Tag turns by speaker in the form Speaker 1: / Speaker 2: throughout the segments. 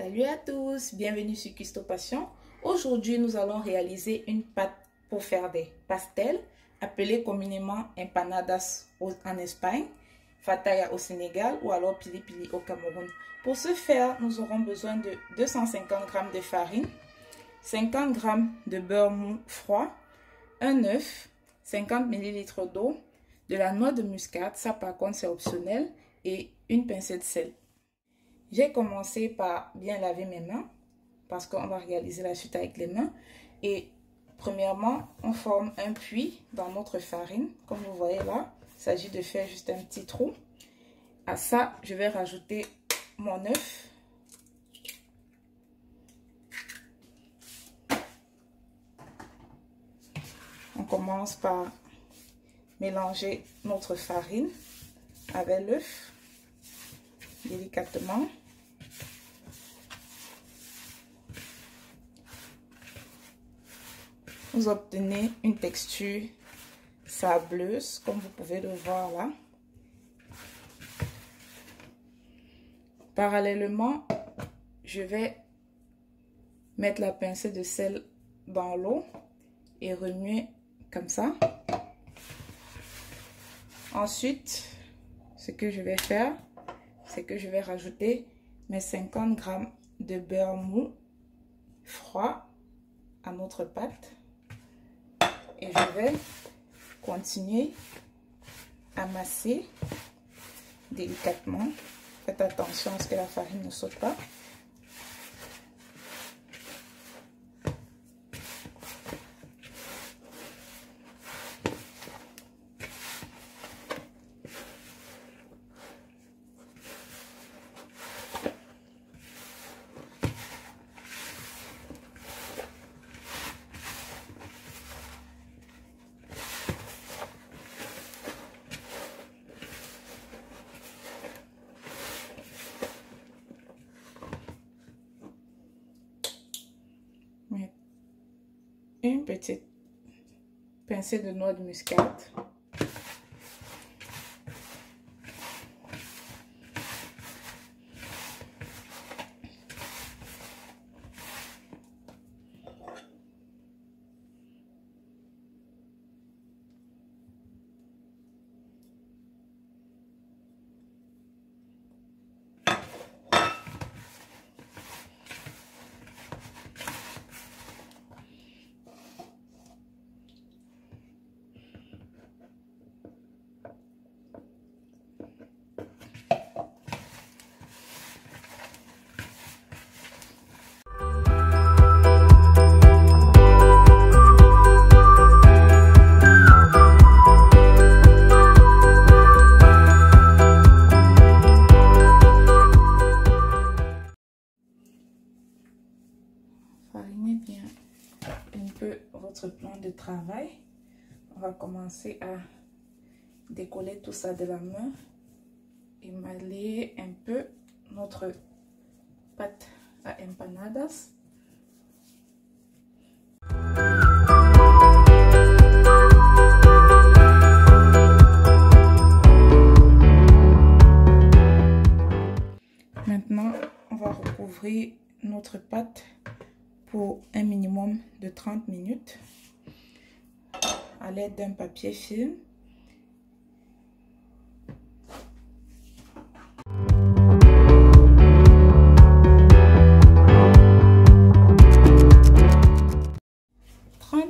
Speaker 1: Salut à tous, bienvenue sur Custo Passion. Aujourd'hui, nous allons réaliser une pâte pour faire des pastels, appelée communément empanadas en Espagne, fataya au Sénégal ou alors pili pili au Cameroun. Pour ce faire, nous aurons besoin de 250 g de farine, 50 g de beurre mou froid, un œuf, 50 ml d'eau, de la noix de muscade, ça par contre c'est optionnel, et une pincée de sel. J'ai commencé par bien laver mes mains parce qu'on va réaliser la suite avec les mains. Et premièrement, on forme un puits dans notre farine. Comme vous voyez là, il s'agit de faire juste un petit trou. À ça, je vais rajouter mon œuf. On commence par mélanger notre farine avec l'œuf délicatement. Vous obtenez une texture sableuse, comme vous pouvez le voir là. Parallèlement, je vais mettre la pincée de sel dans l'eau et remuer comme ça. Ensuite, ce que je vais faire, c'est que je vais rajouter mes 50 g de beurre mou froid à notre pâte. Et je vais continuer à masser délicatement. Faites attention à ce que la farine ne saute pas. Une petite pincée de noix de muscade. Farinez bien un peu votre plan de travail. On va commencer à décoller tout ça de la main et émailler un peu notre pâte à empanadas. Maintenant, on va recouvrir notre pâte pour un minimum de 30 minutes à l'aide d'un papier film.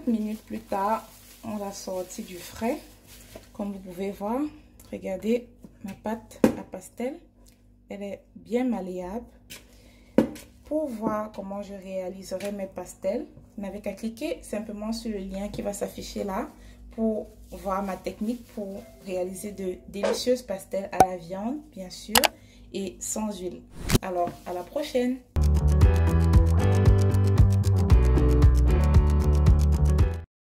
Speaker 1: Minutes plus tard, on l'a sorti du frais. Comme vous pouvez voir, regardez ma pâte à pastel, elle est bien malléable. Pour voir comment je réaliserai mes pastels, vous n'avez qu'à cliquer simplement sur le lien qui va s'afficher là pour voir ma technique pour réaliser de délicieuses pastels à la viande, bien sûr, et sans huile. Alors, à la prochaine!